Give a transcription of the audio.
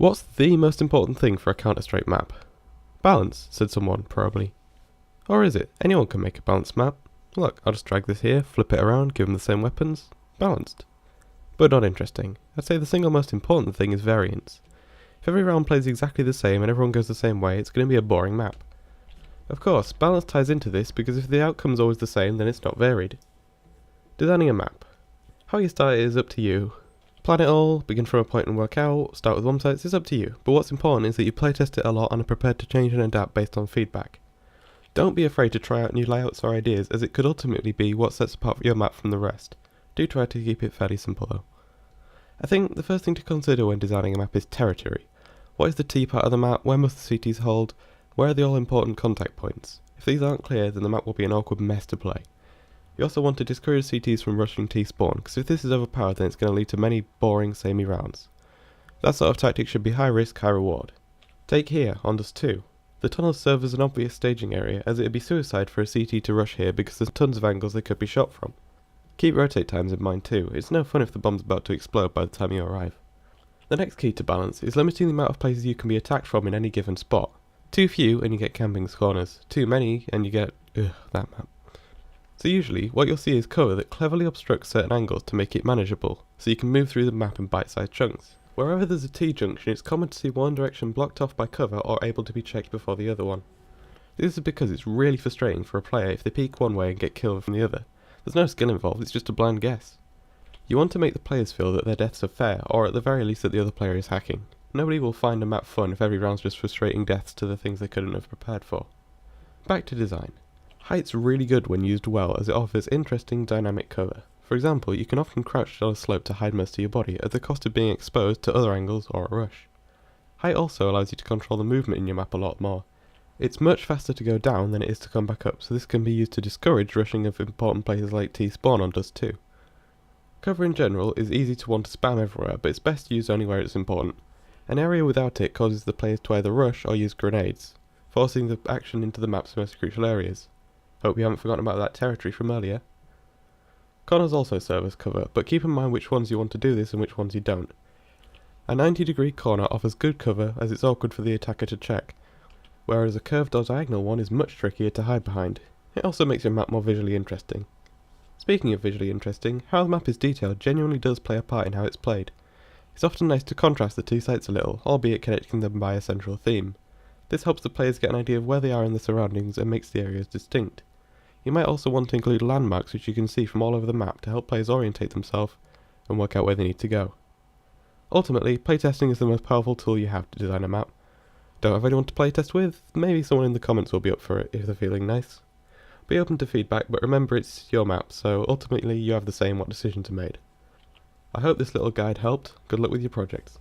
What's the most important thing for a Counter-Strike map? Balance, said someone, probably. Or is it? Anyone can make a balanced map. Look, I'll just drag this here, flip it around, give them the same weapons. Balanced. But not interesting. I'd say the single most important thing is variance. If every round plays exactly the same and everyone goes the same way, it's going to be a boring map. Of course, balance ties into this because if the outcome's always the same, then it's not varied. Designing a map. How you start it is up to you. Plan it all, begin from a point and work out, start with one sites, it's up to you, but what's important is that you playtest it a lot and are prepared to change and adapt based on feedback. Don't be afraid to try out new layouts or ideas, as it could ultimately be what sets apart your map from the rest. Do try to keep it fairly simple though. I think the first thing to consider when designing a map is territory. What is the T part of the map, where must the CTs hold, where are the all important contact points? If these aren't clear, then the map will be an awkward mess to play. You also want to discourage CTs from rushing T spawn, because if this is overpowered then it's going to lead to many boring, samey rounds. That sort of tactic should be high risk, high reward. Take here, on Dust 2. The tunnels serve as an obvious staging area, as it would be suicide for a CT to rush here because there's tons of angles they could be shot from. Keep rotate times in mind too, it's no fun if the bomb's about to explode by the time you arrive. The next key to balance is limiting the amount of places you can be attacked from in any given spot. Too few and you get camping corners, too many and you get that map. So usually, what you'll see is cover that cleverly obstructs certain angles to make it manageable, so you can move through the map in bite-sized chunks. Wherever there's a T-junction, it's common to see one direction blocked off by cover or able to be checked before the other one. This is because it's really frustrating for a player if they peek one way and get killed from the other. There's no skill involved, it's just a blind guess. You want to make the players feel that their deaths are fair, or at the very least that the other player is hacking. Nobody will find a map fun if every round's just frustrating deaths to the things they couldn't have prepared for. Back to design. Height's really good when used well as it offers interesting dynamic cover. For example, you can often crouch on a slope to hide most of your body at the cost of being exposed to other angles or a rush. Height also allows you to control the movement in your map a lot more. It's much faster to go down than it is to come back up, so this can be used to discourage rushing of important places like T-spawn on Dust 2. Cover in general is easy to want to spam everywhere, but it's best used only where it's important. An area without it causes the players to either rush or use grenades, forcing the action into the map's most crucial areas. Hope you haven't forgotten about that territory from earlier. Corners also serve as cover, but keep in mind which ones you want to do this and which ones you don't. A 90-degree corner offers good cover as it's awkward for the attacker to check, whereas a curved or diagonal one is much trickier to hide behind. It also makes your map more visually interesting. Speaking of visually interesting, how the map is detailed genuinely does play a part in how it's played. It's often nice to contrast the two sites a little, albeit connecting them by a central theme. This helps the players get an idea of where they are in the surroundings and makes the areas distinct. You might also want to include landmarks which you can see from all over the map to help players orientate themselves and work out where they need to go. Ultimately, playtesting is the most powerful tool you have to design a map. Don't have anyone to playtest with? Maybe someone in the comments will be up for it if they're feeling nice. Be open to feedback, but remember it's your map, so ultimately you have the say in what decisions are made. I hope this little guide helped. Good luck with your projects.